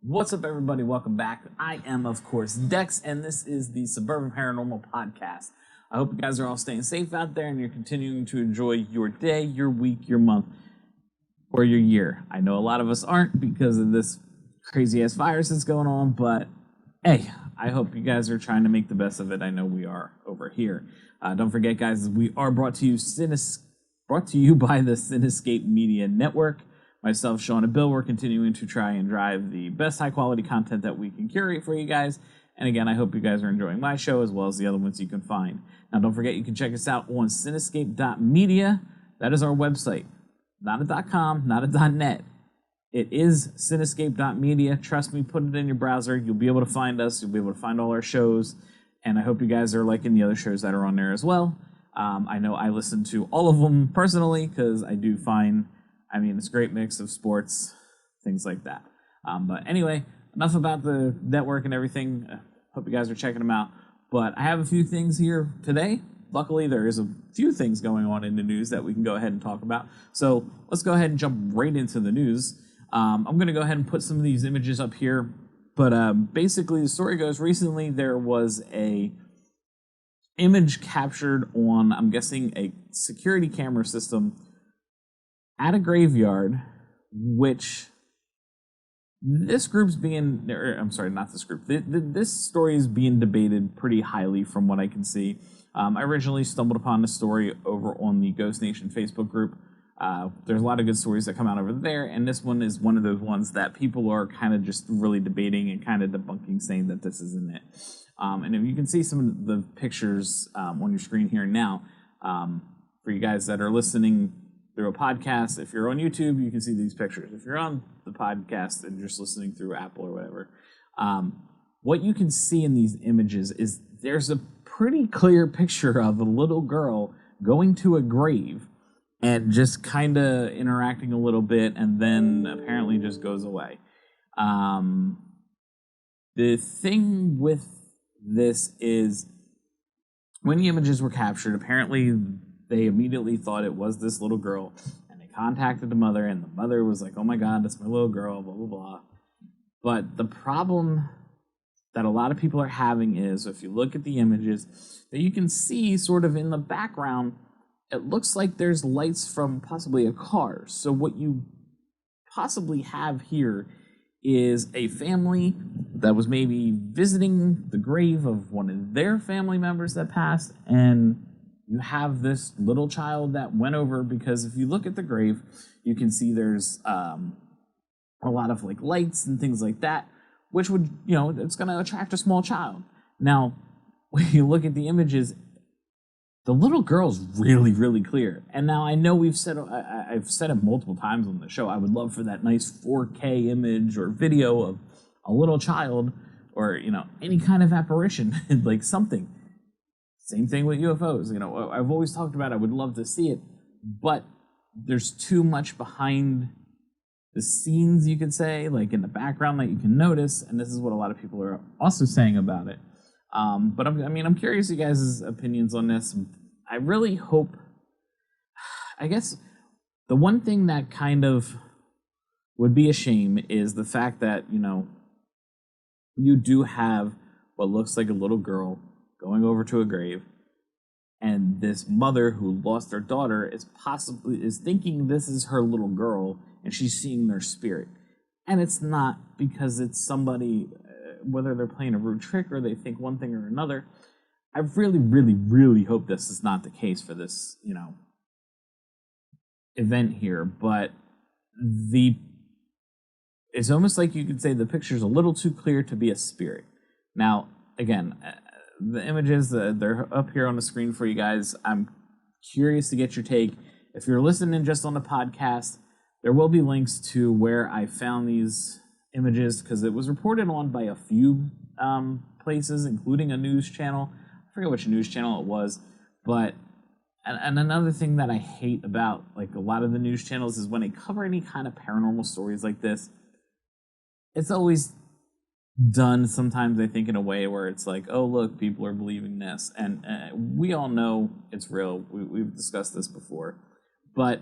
What's up, everybody? Welcome back. I am, of course, Dex, and this is the Suburban Paranormal Podcast. I hope you guys are all staying safe out there and you're continuing to enjoy your day, your week, your month, or your year. I know a lot of us aren't because of this crazy-ass virus that's going on, but hey, I hope you guys are trying to make the best of it. I know we are over here. Don't forget, guys, we are brought to you by the Cinescape Media Network. Myself, Sean, and Bill, we're continuing to try and drive the best high-quality content that we can curate for you guys. And again, I hope you guys are enjoying my show as well as the other ones you can find. Now, don't forget, you can check us out on cinescape.media. That is our website. Not a .com, not a .net. It is cinescape.media. Trust me, put it in your browser. You'll be able to find us. You'll be able to find all our shows. And I hope you guys are liking the other shows that are on there as well. I know I listen to all of them personally because I do find... it's a great mix of sports, things like that. But anyway, enough about the network and everything. Hope you guys are checking them out. But I have a few things here today. Luckily, there is a few things going on in the news that we can go ahead and talk about. So let's go ahead and jump right into the news. I'm going to go ahead and put some of these images up here. But basically, the story goes, recently there was a image captured on, I'm guessing, a security camera system at a graveyard, which this group's being, I'm sorry, not this group. This story is being debated pretty highly from what I can see. I originally stumbled upon this story over on the Ghost Nation Facebook group. There's a lot of good stories that come out over there, and this one is one of those ones that people are kind of just really debating and kind of debunking, saying that this isn't it. And if you can see some of the pictures on your screen here now, for you guys that are listening through a podcast. If you're on YouTube, you can see these pictures. If you're on the podcast and just listening through Apple or whatever, what you can see in these images is there's a pretty clear picture of a little girl going to a grave and just kind of interacting a little bit, and then apparently just goes away. The thing with this is when the images were captured, apparently they immediately thought it was this little girl, and they contacted the mother, and the mother was like, oh my God, that's my little girl, blah, blah, blah. But the problem that a lot of people are having is, if you look at the images, that you can see sort of in the background, it looks like there's lights from possibly a car. So what you possibly have here is a family that was maybe visiting the grave of one of their family members that passed, and you have this little child that went over, because if you look at the grave, you can see there's a lot of like lights and things like that, which would, it's going to attract a small child. Now, when you look at the images, the little girl's really, really clear. And now I know I've said it multiple times on the show, I would love for that nice 4K image or video of a little child or, any kind of apparition, like something. Same thing with UFOs. I've always talked about I would love to see it, but there's too much behind the scenes, you could say, like in the background that you can notice, and this is what a lot of people are also saying about it. But I'm curious you guys' opinions on this. I really hope, I guess the one thing that kind of would be a shame is the fact that, you do have what looks like a little girl going over to a grave, and this mother who lost their daughter is thinking this is her little girl, and she's seeing their spirit. And it's not, because it's somebody, whether they're playing a rude trick or they think one thing or another. I really, really, really hope this is not the case for this, event here, but it's almost like you could say the picture's a little too clear to be a spirit. Now, again, the images, they're up here on the screen for you guys. I'm curious to get your take. If you're listening just on the podcast, there will be links to where I found these images, because it was reported on by a few places, including a news channel. I forget which news channel it was, but and another thing that I hate about like a lot of the news channels is when they cover any kind of paranormal stories like this, it's always done sometimes, I think, in a way where it's like, oh, look, people are believing this. And we all know it's real. We've discussed this before. But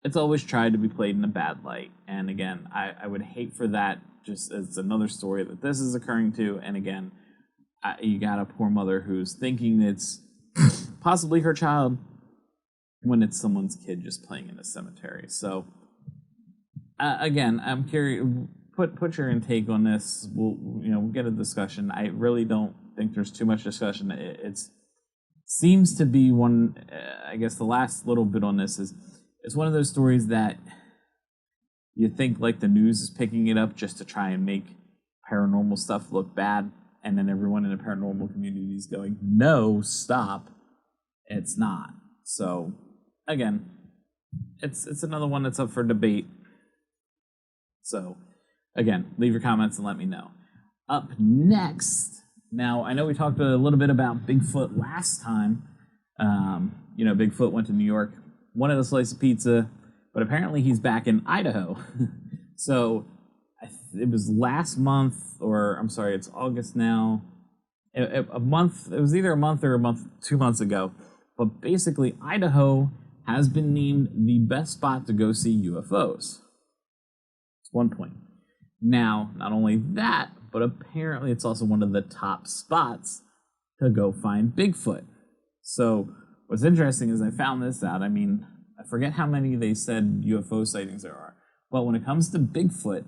it's always tried to be played in a bad light. And again, I would hate for that, just as another story that this is occurring to. And again, you got a poor mother who's thinking it's possibly her child when it's someone's kid just playing in a cemetery. So again, I'm curious. Put your intake on this. We'll get a discussion. I really don't think there's too much discussion. It seems to be one. I guess the last little bit on this is it's one of those stories that you think like the news is picking it up just to try and make paranormal stuff look bad, and then everyone in the paranormal community is going, "No, stop! It's not." So again, it's another one that's up for debate. So again, leave your comments and let me know. Up next, now I know we talked a little bit about Bigfoot last time. Bigfoot went to New York, wanted a slice of pizza, but apparently he's back in Idaho. So it was last month, or I'm sorry, it's August now. It was either a month or 2 months ago. But basically, Idaho has been named the best spot to go see UFOs. That's one point. Now, not only that, but apparently it's also one of the top spots to go find Bigfoot. So what's interesting is I found this out. I mean, I forget how many they said UFO sightings there are. But when it comes to Bigfoot,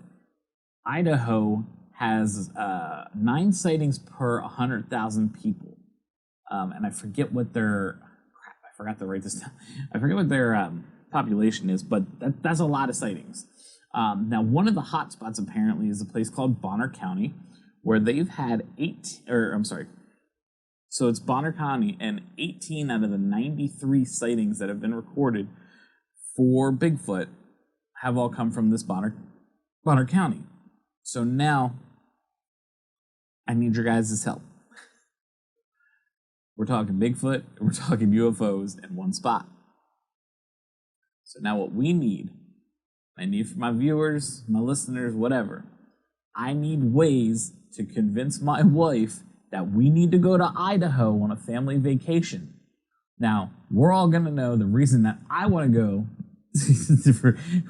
Idaho has 9 sightings per 100,000 people. And I forget what their... I forgot to write this down. I forget what their population is, but that's a lot of sightings. Now, one of the hot spots apparently is a place called Bonner County, where they've had so it's Bonner County, and 18 out of the 93 sightings that have been recorded for Bigfoot have all come from this Bonner County. So now, I need your guys' help. We're talking Bigfoot, we're talking UFOs in one spot. So now what we need, I need for my viewers, my listeners, whatever, I need ways to convince my wife that we need to go to Idaho on a family vacation. Now, we're all going to know the reason that I want to go,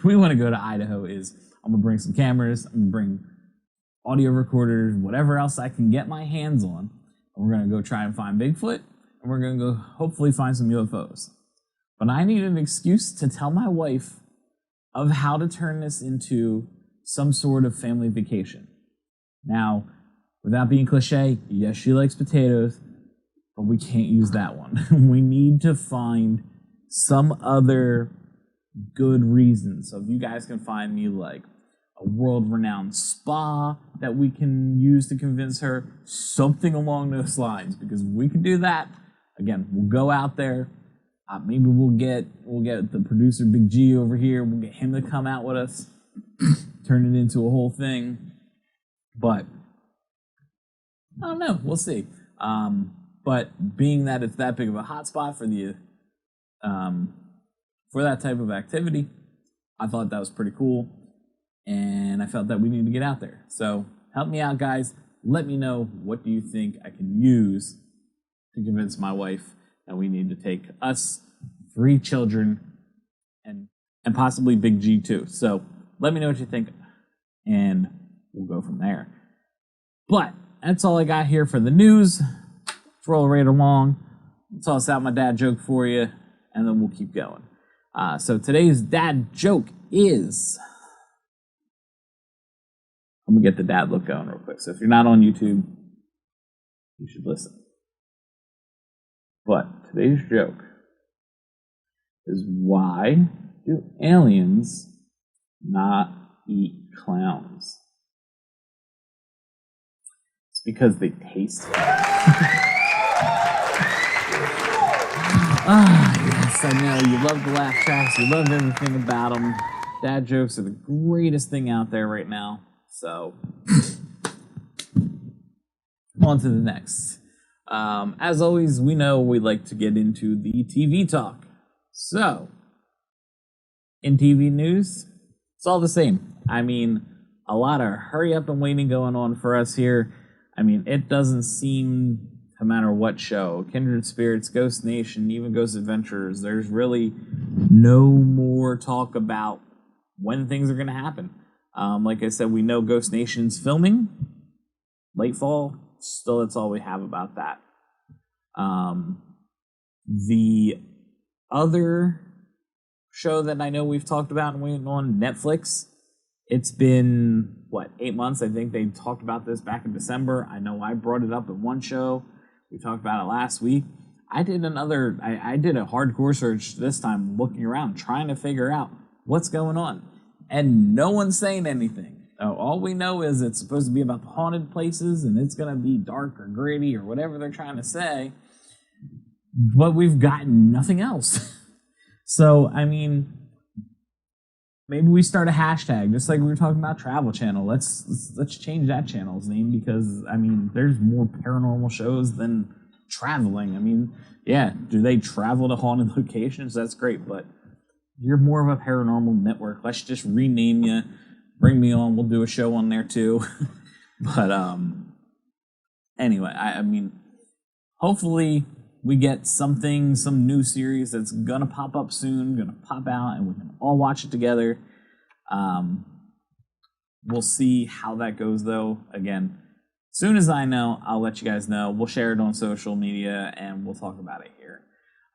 we want to go to Idaho is I'm going to bring some cameras, I'm going to bring audio recorders, whatever else I can get my hands on. We're going to go try and find Bigfoot, and we're going to go hopefully find some UFOs. But I need an excuse to tell my wife of how to turn this into some sort of family vacation. Now, without being cliche, yes, she likes potatoes, but we can't use that one. We need to find some other good reason. So if you guys can find me like a world-renowned spa that we can use to convince her, something along those lines, because we can do that. Again, we'll go out there. Maybe we'll get the producer Big G over here. We'll get him to come out with us, turn it into a whole thing. But I don't know. We'll see. But being that it's that big of a hotspot for that type of activity, I thought that was pretty cool. And I felt that we need to get out there. So help me out, guys. Let me know, what do you think I can use to convince my wife that we need to take us 3 children and possibly Big G too. So let me know what you think, and we'll go from there. But that's all I got here for the news. Let's roll right along. Let's toss out my dad joke for you, and then we'll keep going. So today's dad joke is... I'm going to get the dad look going real quick. So if you're not on YouTube, you should listen. But today's joke is, why do aliens not eat clowns? It's because they taste good. Yes, I know. You love the laugh tracks. You love everything about them. Dad jokes are the greatest thing out there right now. So, on to the next. As always, we know we like to get into the TV talk. So, in TV news, it's all the same. I mean, a lot of hurry up and waiting going on for us here. I mean, it doesn't seem no matter what show. Kindred Spirits, Ghost Nation, even Ghost Adventures, there's really no more talk about when things are going to happen. Like I said, we know Ghost Nation's filming, late fall, still that's all we have about that. The other show that I know we've talked about and waiting on, Netflix, it's been, 8 months? I think they talked about this back in December. I know I brought it up in one show. We talked about it last week. I did a hardcore search this time, looking around, trying to figure out what's going on. And no one's saying anything. All we know is it's supposed to be about the haunted places, and it's going to be dark or gritty or whatever they're trying to say. But we've gotten nothing else. So, I mean, maybe we start a hashtag, just like we were talking about Travel Channel. Let's change that channel's name, because, I mean, there's more paranormal shows than traveling. I mean, yeah, do they travel to haunted locations? That's great, but you're more of a paranormal network. Let's just rename you. Bring me on. We'll do a show on there too. But anyway, I mean, hopefully we get some new series that's gonna pop up soon, gonna pop out, and we can all watch it together. We'll see how that goes, though. Again, as soon as I know, I'll let you guys know. We'll share it on social media, and we'll talk about it here.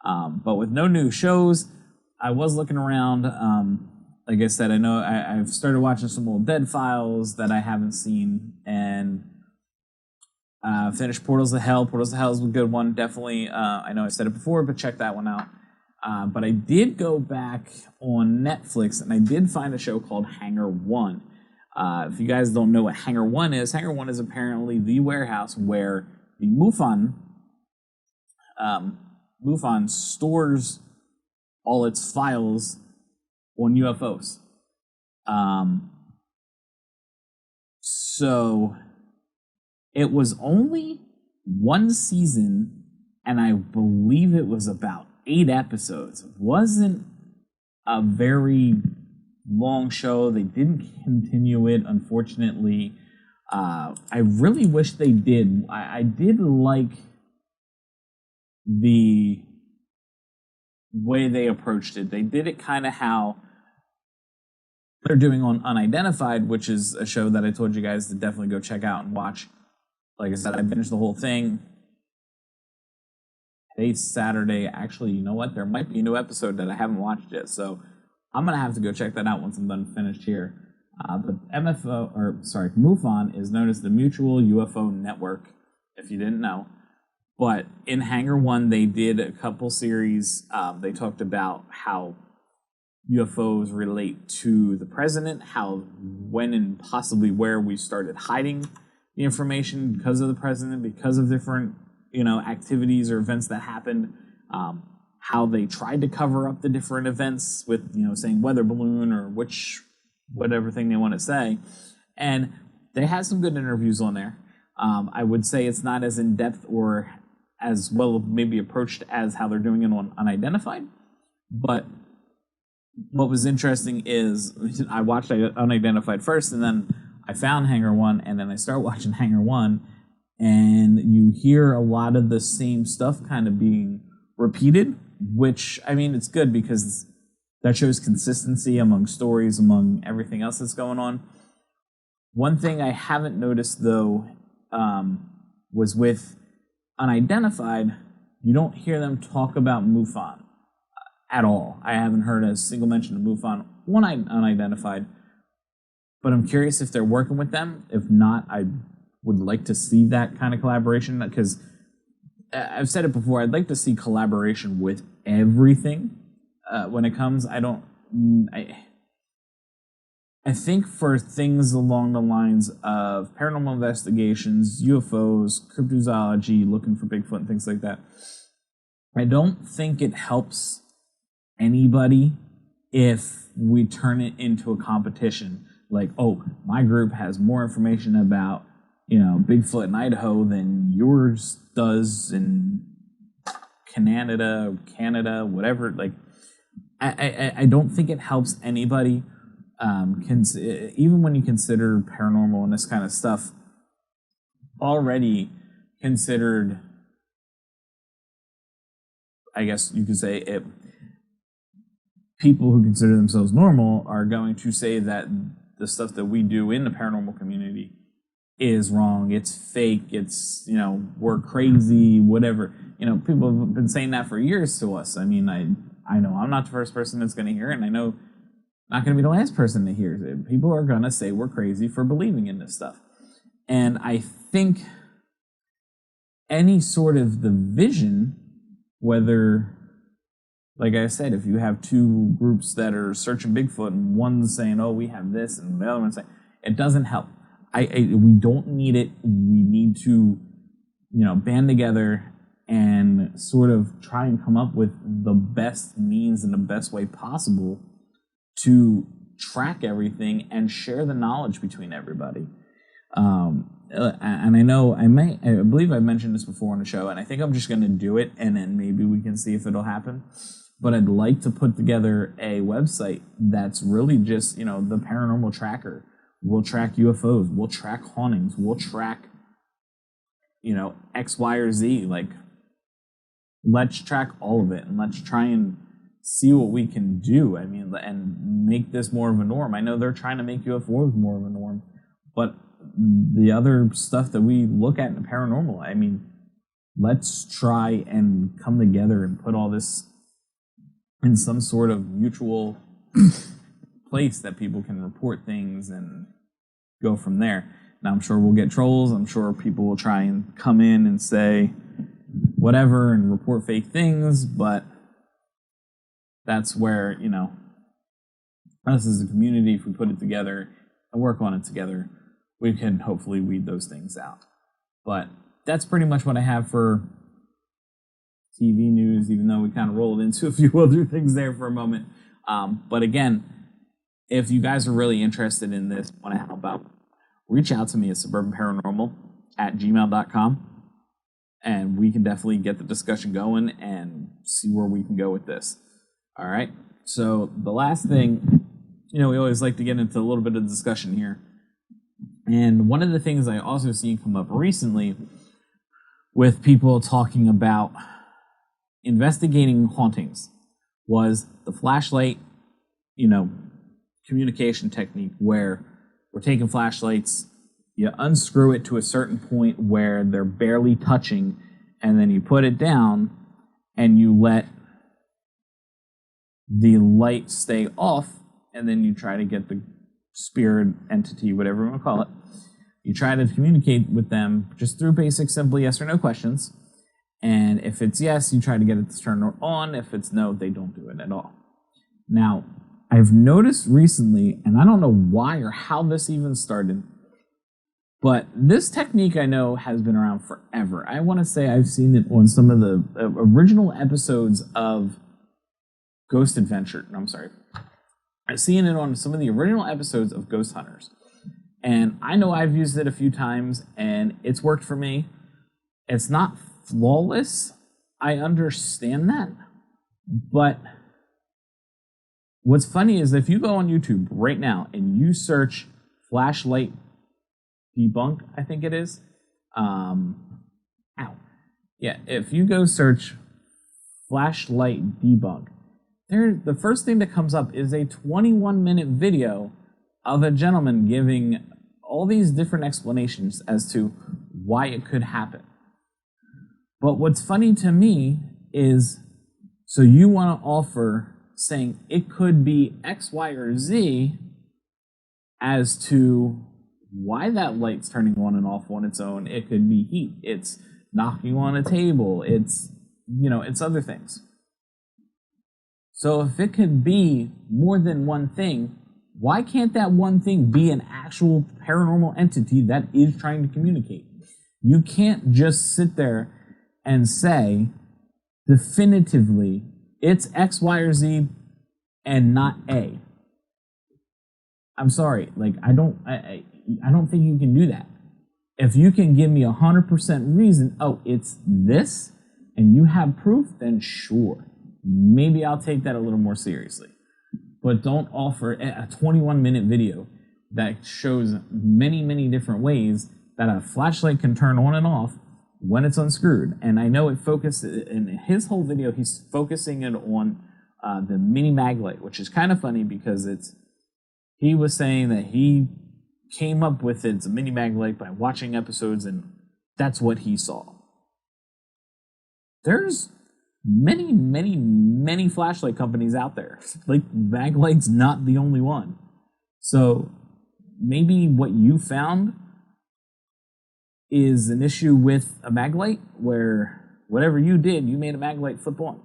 But with no new shows, I was looking around. Like I said, I know I've started watching some old Dead Files that I haven't seen, and finished Portals of Hell. Portals of Hell is a good one, definitely. I know I said it before, but check that one out. But I did go back on Netflix, and I did find a show called Hangar 1. If you guys don't know what Hangar 1 is apparently the warehouse where the MUFON stores all its files on UFOs. So it was only one season, and I believe it was about 8 episodes. It wasn't a very long show. They didn't continue it, unfortunately. I really wish they did. I did like the way they approached it. They did it kind of how they're doing on Unidentified, which is a show that I told you guys to definitely go check out and watch. Like I said, I finished the whole thing. Today's Saturday. Actually, you know what? There might be a new episode that I haven't watched yet, so I'm gonna have to go check that out once I'm done finished here. But MUFON is known as the Mutual UFO Network, if you didn't know. But in Hangar 1, they did a couple series. They talked about how UFOs relate to the president, how, when, and possibly where we started hiding the information because of the president, because of different, activities or events that happened. How they tried to cover up the different events with, saying weather balloon or whatever thing they want to say. And they had some good interviews on there. I would say it's not as in-depth or as well maybe approached as how they're doing it on Unidentified. But what was interesting is I watched Unidentified first, and then I found Hangar 1, and then I start watching Hangar 1, and you hear a lot of the same stuff kind of being repeated, which, I mean, it's good because that shows consistency among stories, among everything else that's going on. One thing I haven't noticed, though, was with Unidentified, you don't hear them talk about MUFON at all. I haven't heard a single mention of MUFON on Unidentified, but I'm curious if they're working with them. If not, I would like to see that kind of collaboration, because I've said it before, I'd like to see collaboration with everything when it comes. I think for things along the lines of paranormal investigations, UFOs, cryptozoology, looking for Bigfoot and things like that, I don't think it helps anybody if we turn it into a competition. Like, oh, my group has more information about, Bigfoot in Idaho than yours does in Canada, whatever. Like, I don't think it helps anybody. Even when you consider paranormal and this kind of stuff already considered I guess you could say it, people who consider themselves normal are going to say that the stuff that we do in the paranormal community is wrong, it's fake, it's, you know, we're crazy, whatever. You know, people have been saying that for years to us. I mean, I know I'm not the first person that's going to hear it, and I know I'm not going to be the last person that hears it. People are going to say we're crazy for believing in this stuff. And I think any sort of division, whether, like I said, if you have two groups that are searching Bigfoot and one's saying, oh, we have this, and the other one's saying, it doesn't help. We don't need it. We need to, you know, band together and sort of try and come up with the best means and the best way possible to track everything and share the knowledge between everybody. And I know I believe I mentioned this before on the show, and I think I'm just going to do it, and then maybe we can see if it'll happen. But I'd like to put together a website that's really just, you know, the paranormal tracker. We'll track UFOs. We'll track hauntings. We'll track, you know, X, Y, or Z. Like, let's track all of it, and let's try and see what we can do. I mean, and make this more of a norm. I know they're trying to make UFOs more of a norm, but the other stuff that we look at in the paranormal, I mean, let's try and come together and put all this in some sort of mutual place that people can report things and go from there. Now, I'm sure we'll get trolls. I'm sure people will try and come in and say whatever and report fake things, but that's where, you know, us as a community, if we put it together and work on it together, we can hopefully weed those things out. But that's pretty much what I have for TV news, even though we kind of rolled into a few other things there for a moment. But again, if you guys are really interested in this, want to help out, reach out to me at suburbanparanormal@gmail.com, and we can definitely get the discussion going and see where we can go with this. All right. So the last thing, you know, we always like to get into a little bit of discussion here. And one of the things I also seen come up recently with people talking about investigating hauntings was the flashlight, you know, communication technique, where we're taking flashlights, you unscrew it to a certain point where they're barely touching, and then you put it down and you let the light stay off, and then you try to get the spirit entity, whatever you want to call it, you try to communicate with them just through basic, simple yes or no questions. And if it's yes, you try to get it to turn on. If it's no, they don't do it at all. Now, I've noticed recently, and I don't know why or how this even started, but this technique I know has been around forever. I want to say I've seen it on some of the original episodes of Ghost Adventure. No, I'm sorry. I've seen it on some of the original episodes of Ghost Hunters. And I know I've used it a few times, and it's worked for me. It's not flawless. I understand that. But what's funny is if you go on YouTube right now and you search flashlight debunk, I think it is. If you go search flashlight debunk, the first thing that comes up is a 21-minute video of a gentleman giving all these different explanations as to why it could happen. But what's funny to me is, so you want to offer saying it could be X, Y, or Z as to why that light's turning on and off on its own. It could be heat. It's knocking on a table. It's, you know, it's other things. So if it could be more than one thing, why can't that one thing be an actual paranormal entity that is trying to communicate? You can't just sit there and say definitively it's X, Y, or Z and not A. I'm sorry, like I don't think you can do that. If you can give me 100% reason, oh, it's this, and you have proof, then sure, maybe I'll take that a little more seriously. But don't offer a 21-minute video that shows many, many different ways that a flashlight can turn on and off when it's unscrewed. And I know it focused, in his whole video, he's focusing it on the mini mag light, which is kind of funny because he was saying that he came up with it's a mini mag light by watching episodes, and that's what he saw. There's many flashlight companies out there. Like, Maglight's not the only one. So maybe what you found is an issue with a Maglite, where whatever you did, you made a Maglite flip on.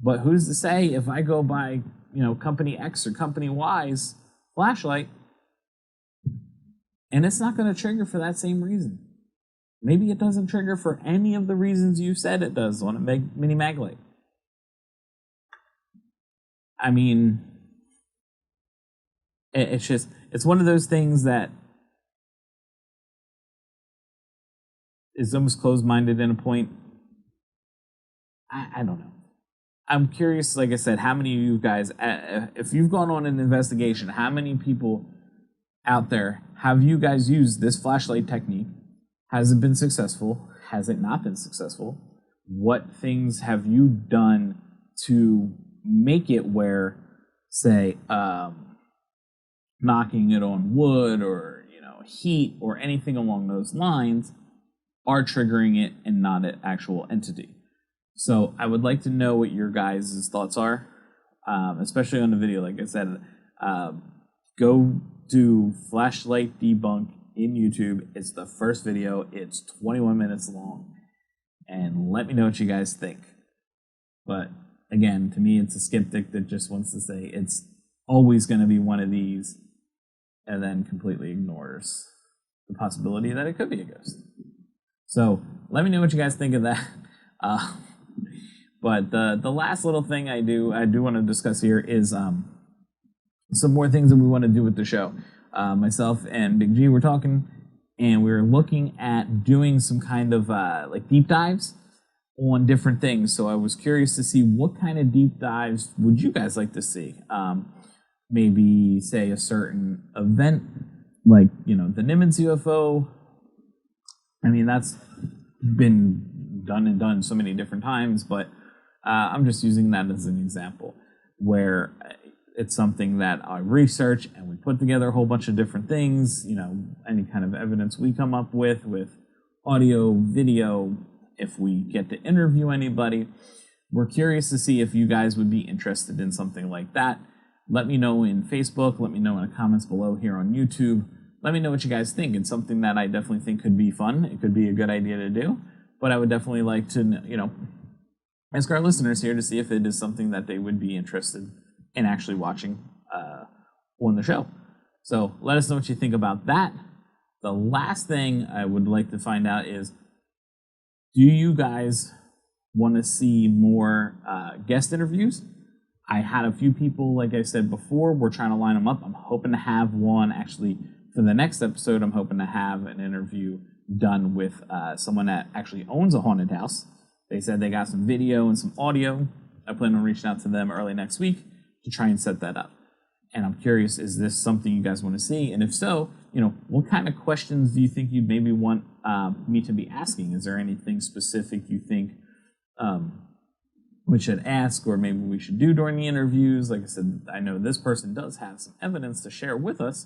But who's to say if I go buy, company X or company Y's flashlight, and it's not going to trigger for that same reason. Maybe it doesn't trigger for any of the reasons you said it does on a mini Maglite. I mean, it's one of those things that is almost closed-minded in a point. I don't know. I'm curious, like I said, how many of you guys, if you've gone on an investigation, how many people out there have you guys used this flashlight technique? Has it been successful? Has it not been successful? What things have you done to make it where, say, knocking it on wood or, heat or anything along those lines are triggering it and not an actual entity? So I would like to know what your guys' thoughts are, especially on the video. Like I said, go do Flashlight Debunk in YouTube. It's the first video. It's 21 minutes long. And let me know what you guys think. But again, to me, it's a skeptic that just wants to say it's always going to be one of these and then completely ignores the possibility that it could be a ghost. So let me know what you guys think of that. But the last little thing I do want to discuss here is some more things that we want to do with the show. Myself and Big G were talking, and we were looking at doing some kind of like deep dives on different things. So I was curious to see what kind of deep dives would you guys like to see. Maybe, say, a certain event, like, the Nimitz UFO. I mean, that's been done so many different times, but I'm just using that as an example where it's something that I research and we put together a whole bunch of different things, any kind of evidence we come up with audio, video, if we get to interview anybody. We're curious to see if you guys would be interested in something like that. Let me know in Facebook, let me know in the comments below here on YouTube. Let me know what you guys think. It's something that I definitely think could be fun. It could be a good idea to do, but I would definitely like to, ask our listeners here to see if it is something that they would be interested in actually watching on the show. So let us know what you think about that. The last thing I would like to find out is, do you guys want to see more guest interviews? I had a few people, like I said before, we're trying to line them up. I'm hoping to have one actually for the next episode. I'm hoping to have an interview done with someone that actually owns a haunted house. They said they got some video and some audio. I plan on reaching out to them early next week to try and set that up. And I'm curious, is this something you guys want to see? And if so, what kind of questions do you think you'd maybe want me to be asking? Is there anything specific you think we should ask, or maybe we should do during the interviews? Like I said, I know this person does have some evidence to share with us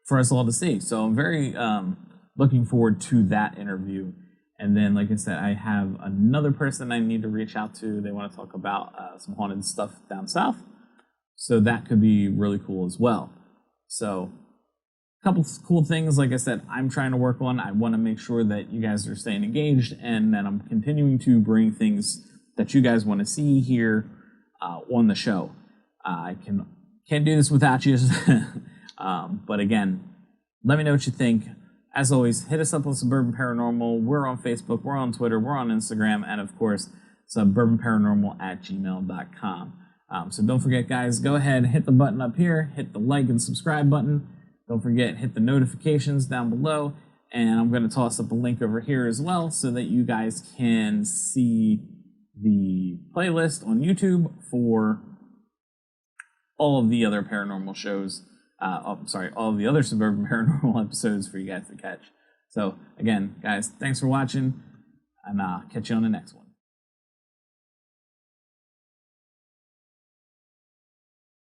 for us all to see. So I'm very looking forward to that interview. And then, like I said, I have another person I need to reach out to. They want to talk about some haunted stuff down south. So that could be really cool as well. So a couple cool things, like I said, I'm trying to work on. I want to make sure that you guys are staying engaged and that I'm continuing to bring things that you guys want to see here on the show. I can't do this without you. But again, let me know what you think. As always, hit us up on Suburban Paranormal. We're on Facebook, we're on Twitter, we're on Instagram, and of course, suburbanparanormal@gmail.com. So don't forget, guys, go ahead, hit the button up here, hit the like and subscribe button. Don't forget, hit the notifications down below, and I'm going to toss up a link over here as well so that you guys can see the playlist on YouTube for all of the other paranormal shows. All of the other Suburban Paranormal episodes for you guys to catch. So again, guys, thanks for watching, and catch you on the next one.